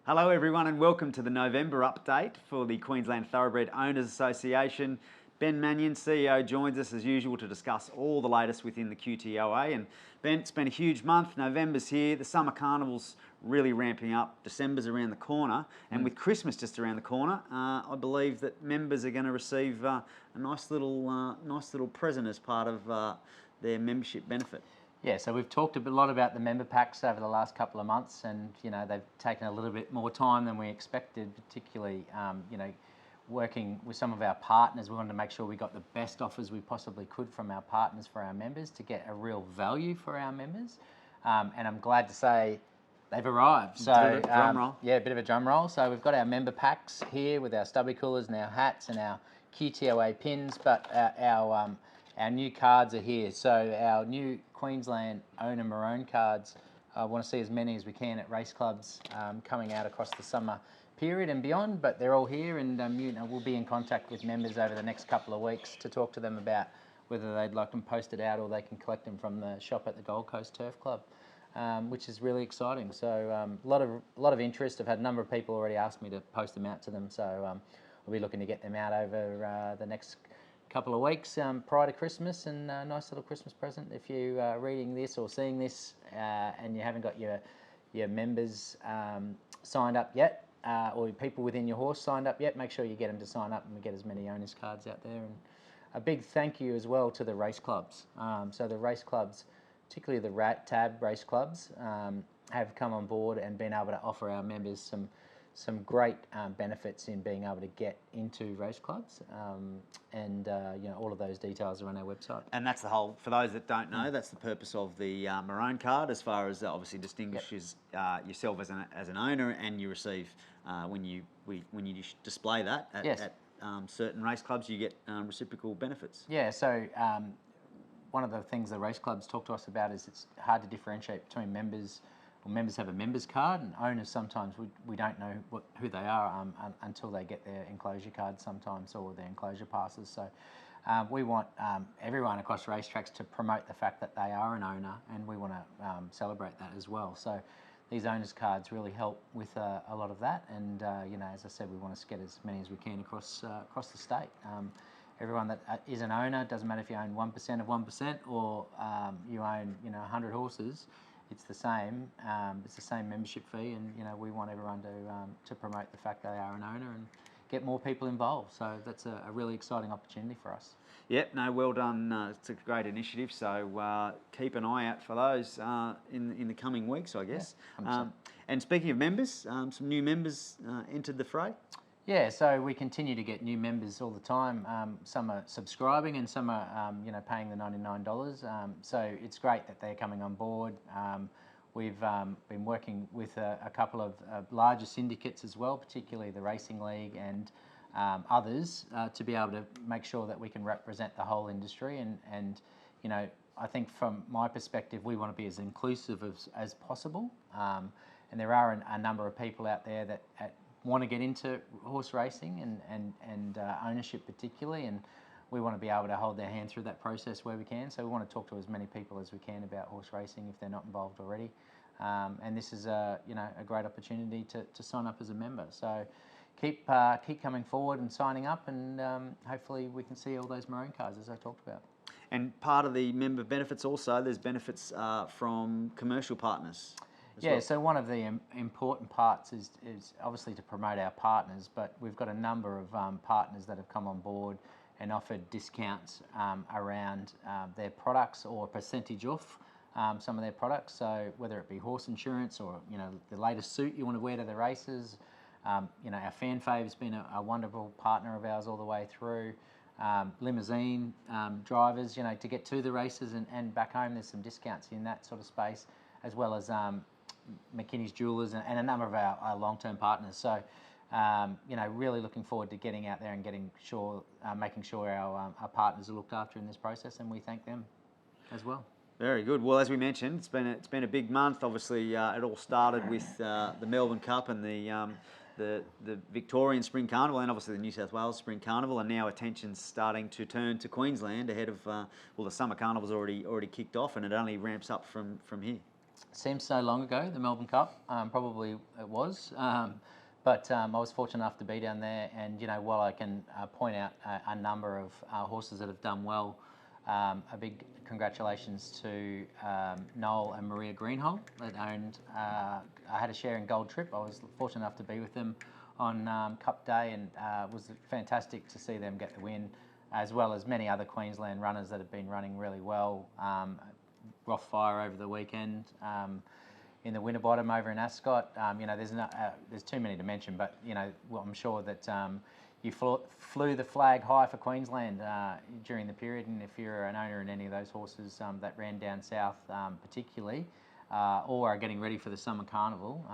Hello everyone and welcome to the November update for the Queensland Thoroughbred Owners Association. Ben Mannion, CEO, joins us as usual to discuss all the latest within the Qtoa. And Ben, it's been a huge month. November's here, the summer carnival's really ramping up, December's around the corner, and with Christmas just around the corner, I believe that members are going to receive a nice little present as part of their membership benefit. Yeah, so we've talked a lot about the member packs over the last couple of months, and they've taken a little bit more time than we expected. Particularly, working with some of our partners, we wanted to make sure we got the best offers we possibly could from our partners for our members to get a real value for our members. And I'm glad to say they've arrived. So bit of a drum roll. Yeah, a bit of a drum roll. So we've got our member packs here with our stubby coolers and our hats and our Qtoa pins, but our new cards are here. So our new Queensland Owner Maroon cards, I want to see as many as we can at race clubs coming out across the summer period and beyond, but they're all here, and we'll be in contact with members over the next couple of weeks to talk to them about whether they'd like them posted out or they can collect them from the shop at the Gold Coast Turf Club, which is really exciting. So a lot of interest. I've had a number of people already ask me to post them out to them, so we'll be looking to get them out over the next couple of weeks prior to Christmas, and a nice little Christmas present if you are reading this or seeing this and you haven't got your members signed up yet, or people within your horse signed up yet. Make sure you get them to sign up and we get as many owners cards out there. And a big thank you as well to the race clubs. So the race clubs, particularly the TAB race clubs, have come on board and been able to offer our members some great benefits in being able to get into race clubs, and all of those details are on our website. And that's the whole, for those that don't know, that's the purpose of the maroon card, as far as obviously distinguishes yourself as an owner, and you receive when you display that at certain race clubs, you get reciprocal benefits. Yeah, so one of the things the race clubs talk to us about is it's hard to differentiate between members. Members have a members card, and owners sometimes we don't know who they are until they get their enclosure card sometimes, or their enclosure passes. So we want everyone across racetracks to promote the fact that they are an owner, and we want to celebrate that as well. So these owners cards really help with a lot of that, and as I said, we want to get as many as we can across the state. Everyone that is an owner, doesn't matter if you own 1% of 1% or you own 100 horses. It's the same. It's the same membership fee, and we want everyone to promote the fact they are an owner and get more people involved. So that's a really exciting opportunity for us. Yep, no, well done. It's a great initiative. So keep an eye out for those in the coming weeks, I guess. Yeah, and speaking of members, some new members entered the fray. Yeah, so we continue to get new members all the time. Some are subscribing, and some are, paying the $99. So it's great that they're coming on board. We've been working with a couple of larger syndicates as well, particularly the Racing League and others, to be able to make sure that we can represent the whole industry. And I think from my perspective, we want to be as inclusive as possible. And there are a number of people out there that want to get into horse racing and ownership particularly, and we want to be able to hold their hand through that process where we can. So we want to talk to as many people as we can about horse racing if they're not involved already. And this is a great opportunity to sign up as a member. So keep coming forward and signing up, and hopefully we can see all those maroon cards as I talked about. And part of the member benefits also, there's benefits from commercial partners. Yeah, so one of the important parts is obviously to promote our partners, but we've got a number of partners that have come on board and offered discounts around their products, or a percentage off some of their products. So whether it be horse insurance, or the latest suit you want to wear to the races, our Fan Fave's been a wonderful partner of ours all the way through. Limousine drivers, to get to the races and back home, there's some discounts in that sort of space, as well as McKinney's Jewelers and a number of our long-term partners. So, really looking forward to getting out there and making sure our partners are looked after in this process, and we thank them as well. Very good. Well, as we mentioned, it's been a big month. Obviously, it all started with the Melbourne Cup and the Victorian Spring Carnival, and obviously the New South Wales Spring Carnival, and now attention's starting to turn to Queensland ahead of the summer carnival's already kicked off, and it only ramps up from here. Seems so long ago, the Melbourne Cup. Probably it was. But I was fortunate enough to be down there, and while I can point out a number of horses that have done well, a big congratulations to Noel and Maria Greenhold that owned. I had a share in Gold Trip. I was fortunate enough to be with them on Cup Day, and it was fantastic to see them get the win, as well as many other Queensland runners that have been running really well. Rothfire over the weekend. In the Winterbottom over in Ascot, there's too many to mention, but well, I'm sure that you flew the flag high for Queensland during the period, and if you're an owner in any of those horses that ran down south, particularly, or are getting ready for the summer carnival,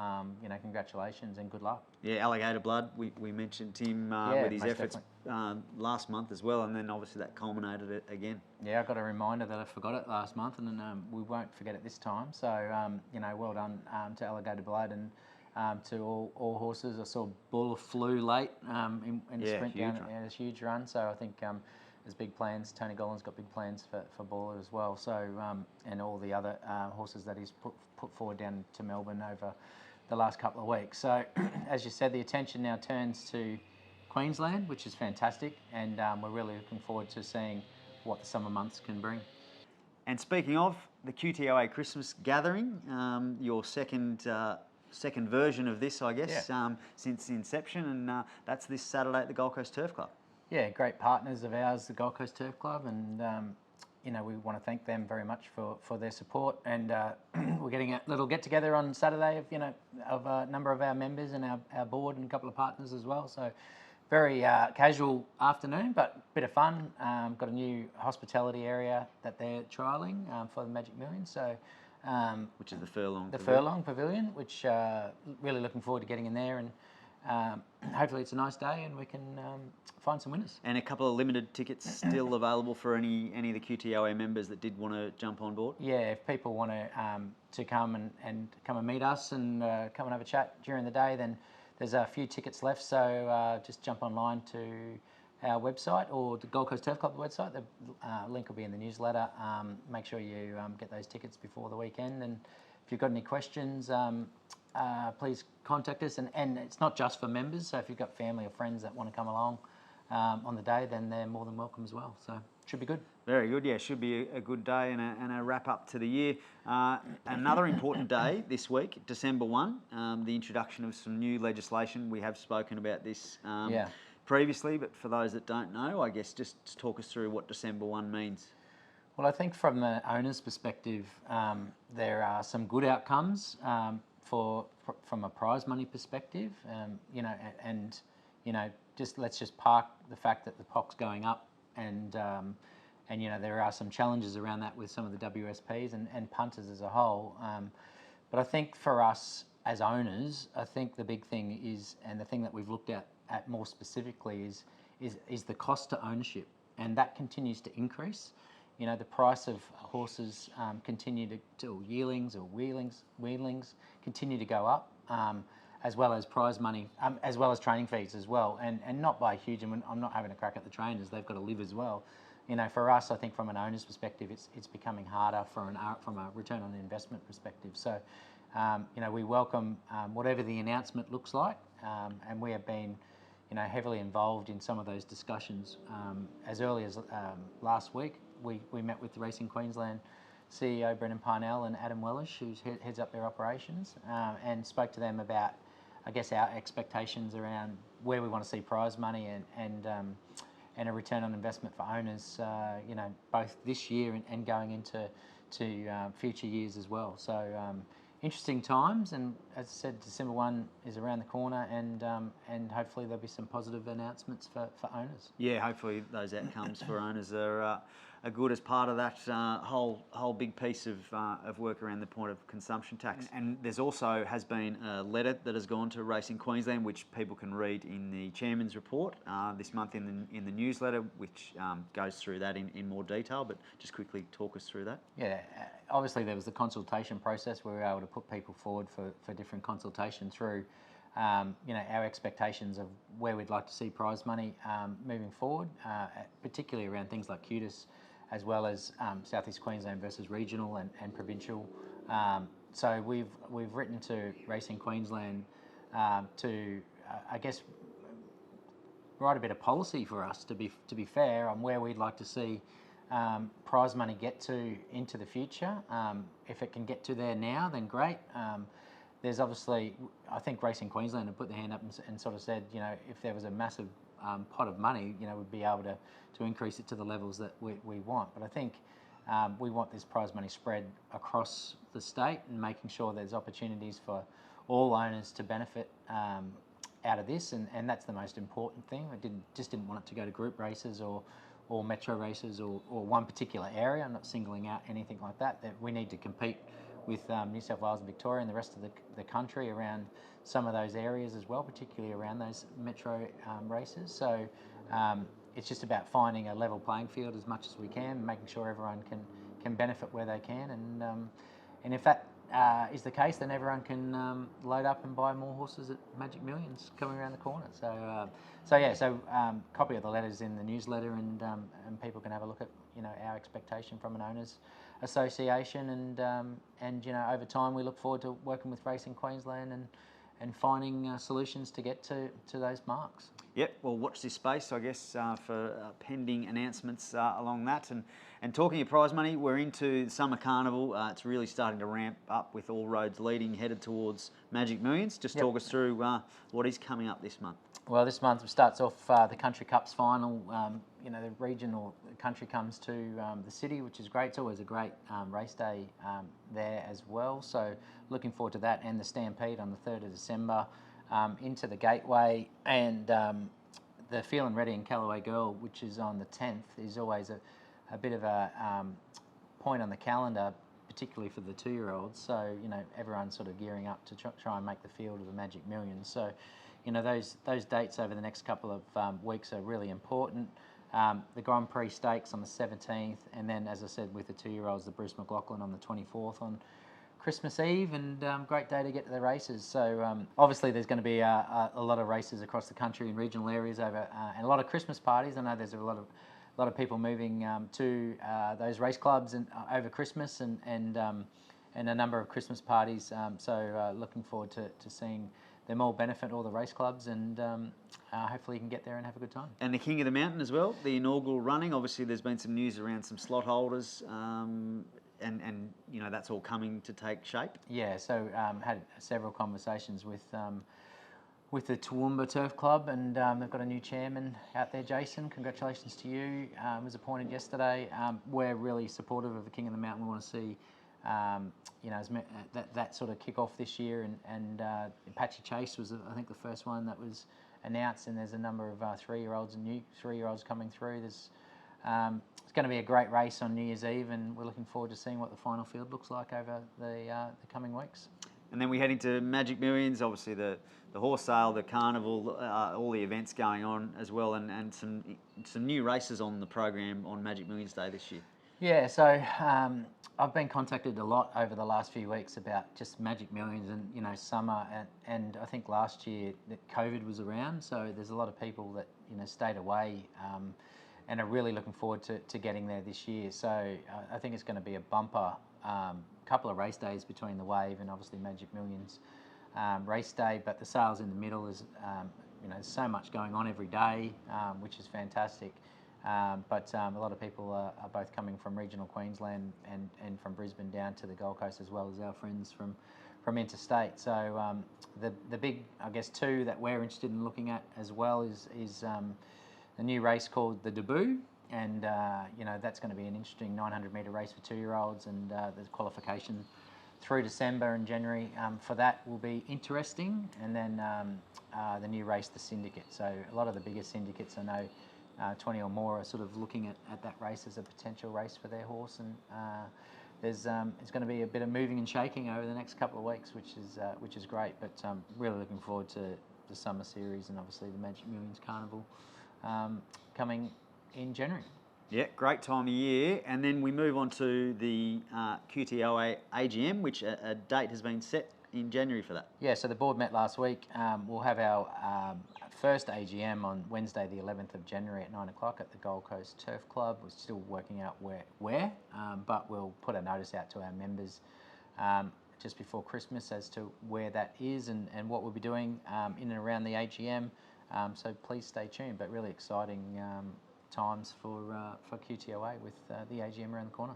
congratulations and good luck. Yeah, Alligator Blood. We mentioned him with his efforts last month as well, and then obviously that culminated it again. Yeah, I got a reminder that I forgot it last month, and we won't forget it this time. So well done to Alligator Blood and to all horses. I saw Bull flew late in the sprint down. Yeah, it was a huge run. So I think there's big plans. Tony Gollan's got big plans for Buller as well. So and all the other horses that he's put forward down to Melbourne over the last couple of weeks. So as you said, the attention now turns to Queensland, which is fantastic, and we're really looking forward to seeing what the summer months can bring. And speaking of the Qtoa Christmas Gathering, your second version of this, I guess, since inception, and that's this Saturday at the Gold Coast Turf Club. Yeah, great partners of ours, the Gold Coast Turf Club, and we want to thank them very much for their support. And we're getting a little get together on Saturday of a number of our members and our board and a couple of partners as well. So very casual afternoon, but a bit of fun. Got a new hospitality area that they're trialling for the Magic Million. So which is the Furlong Furlong Pavilion, which really looking forward to getting in there, and hopefully it's a nice day and we can find some winners. And a couple of limited tickets still available for any of the QTOA members that did want to jump on board. Yeah, if people want to come and meet us and come and have a chat during the day, then there's a few tickets left. So just jump online to our website or the Gold Coast Turf Club website. The link will be in the newsletter. Make sure you get those tickets before the weekend. And if you've got any questions, please contact us. And it's not just for members. So if you've got family or friends that want to come along on the day, then they're more than welcome as well. So it should be good. Very good. Yeah, should be a good day and a wrap up to the year. Another important day this week, December 1, the introduction of some new legislation. We have spoken about this previously, but for those that don't know, I guess just talk us through what December 1 means. Well, I think from the owner's perspective, there are some good outcomes from a prize money perspective, let's just park the fact that the POC's going up, and there are some challenges around that with some of the WSPs and punters as a whole. But I think for us as owners, I think the big thing is, and the thing that we've looked at more specifically is the cost to ownership, and that continues to increase. The price of horses continue to yearlings or wheelings continue to go up, as well as prize money, as well as training fees as well, and not by a huge. I'm not having a crack at the trainers; they've got to live as well. For us, I think from an owner's perspective, it's becoming harder from a return on investment perspective. So, we welcome whatever the announcement looks like, and we have been, heavily involved in some of those discussions. As early as last week, we met with the Racing Queensland CEO Brendan Parnell and Adam Wellish, who heads up their operations, and spoke to them about, I guess, our expectations around where we want to see prize money and a return on investment for owners, both this year and going into future years as well. So interesting times, and as I said, December 1 is around the corner, and hopefully there'll be some positive announcements for owners. Yeah, hopefully those outcomes for owners are good as part of that whole big piece of work around the point of consumption tax. And there's also has been a letter that has gone to Racing Queensland, which people can read in the chairman's report this month in the newsletter, which goes through that in more detail. But just quickly talk us through that. Yeah, obviously there was the consultation process where we were able to put people forward for different consultation through our expectations of where we'd like to see prize money moving forward, particularly around things like QTOA, as well as South East Queensland versus regional and provincial So we've written to Racing Queensland to I guess write a bit of policy for us to be fair on where we'd like to see prize money get to into the future. If it can get to there now, then great. There's obviously, I think Racing Queensland have put their hand up and sort of said, you know, if there was a massive pot of money, you know, we'd be able to increase it to the levels that we want. But I think we want this prize money spread across the state and making sure there's opportunities for all owners to benefit out of this, and that's the most important thing. I just didn't want it to go to group races or metro races or one particular area. I'm not singling out anything like that. That we need to compete with New South Wales and Victoria and the rest of the country around some of those areas as well, particularly around those metro races. So it's just about finding a level playing field as much as we can, making sure everyone can benefit where they can, and if that is the case, then everyone can load up and buy more horses at Magic Millions coming around the corner. So copy of the letters in the newsletter, and people can have a look at, you know, our expectation from an owners association, and you know, over time we look forward to working with Racing Queensland and finding solutions to get to those marks. Yep, well, watch this space, I guess, for pending announcements along that. And talking of prize money, we're into Summer Carnival. It's really starting to ramp up with all roads leading, headed towards Magic Millions. Just talk us through what is coming up this month. Well, this month starts off the Country Cups final. You know, the regional country comes to the city, which is great. It's always a great race day there as well. So looking forward to that, and the Stampede on the 3rd of December into the Gateway, and the Feelin' Ready and Callaway Girl, which is on the 10th, is always a bit of a point on the calendar, particularly for the 2-year-olds. So, you know, everyone's sort of gearing up to try and make the field of the Magic Millions. So, you know, those dates over the next couple of weeks are really important. The Grand Prix Stakes on the 17th, and then, as I said, with the 2-year-olds, the Bruce McLaughlin on the 24th on Christmas Eve, and great day to get to the races. So obviously there's going to be a lot of races across the country in regional areas over, and a lot of Christmas parties. I know there's a lot of people moving to those race clubs and over Christmas, and a number of Christmas parties. So looking forward to seeing them all benefit all the race clubs, and hopefully you can get there and have a good time. And the King of the Mountain as well, the inaugural running. Obviously there's been some news around some slot holders, and you know, that's all coming to take shape. Yeah, so had several conversations with the Toowoomba Turf Club, and they've got a new chairman out there, Jason. Congratulations to you. Was appointed yesterday. We're really supportive of the King of the Mountain. We want to see you know, that sort of kick off this year, and Apache Chase was, I think, the first one that was announced, and there's a number of 3-year-olds and new 3-year-olds coming through. There's it's going to be a great race on New Year's Eve, and we're looking forward to seeing what the final field looks like over the coming weeks. And then we head into Magic Millions, obviously the horse sale, the carnival, all the events going on as well, and some new races on the program on Magic Millions Day this year. Yeah, so I've been contacted a lot over the last few weeks about just Magic Millions and, you know, summer, and I think last year that COVID was around, so there's a lot of people that, you know, stayed away and are really looking forward to getting there this year. So I think it's going to be a bumper couple of race days between the Wave and obviously Magic Millions race day, but the sales in the middle is, you know, so much going on every day, which is fantastic. But a lot of people are both coming from regional Queensland and from Brisbane down to the Gold Coast, as well as our friends from interstate. So the big, I guess, two that we're interested in looking at as well is a new race called the Debut, and you know, that's going to be an interesting 900-metre race for 2-year-olds, and there's qualification through December and January for that will be interesting. And then the new race, the Syndicate. So a lot of the bigger syndicates, I know, 20 or more, are sort of looking at that race as a potential race for their horse, and there's it's going to be a bit of moving and shaking over the next couple of weeks, which is great. But really looking forward to the summer series, and obviously the Magic Millions Carnival coming in January. Yeah, great time of year. And then we move on to the Qtoa AGM, which a date has been set in January for that. Yeah, so the board met last week. We'll have our first AGM on Wednesday the 11th of January at 9 o'clock at the Gold Coast Turf Club. We're still working out where, but we'll put a notice out to our members just before Christmas as to where that is and what we'll be doing in and around the AGM. So please stay tuned. But really exciting times for Qtoa with the AGM around the corner.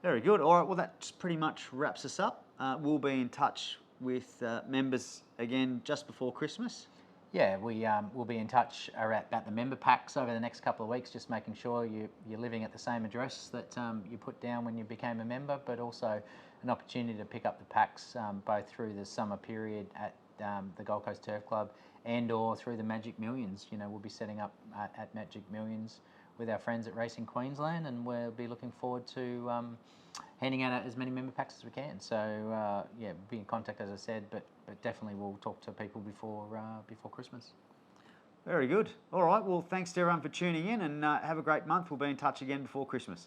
Very good. All right, well, that pretty much wraps us up. We'll be in touch with members again just before Christmas. Yeah, we'll be in touch about the member packs over the next couple of weeks, just making sure you're living at the same address that you put down when you became a member, but also an opportunity to pick up the packs both through the summer period at the Gold Coast Turf Club and or through the Magic Millions. You know, we'll be setting up at Magic Millions with our friends at Racing Queensland, and we'll be looking forward to handing out as many member packs as we can. So yeah, be in contact, as I said, but definitely we'll talk to people before Christmas. Very good. All right, well, thanks to everyone for tuning in, and have a great month. We'll be in touch again before Christmas.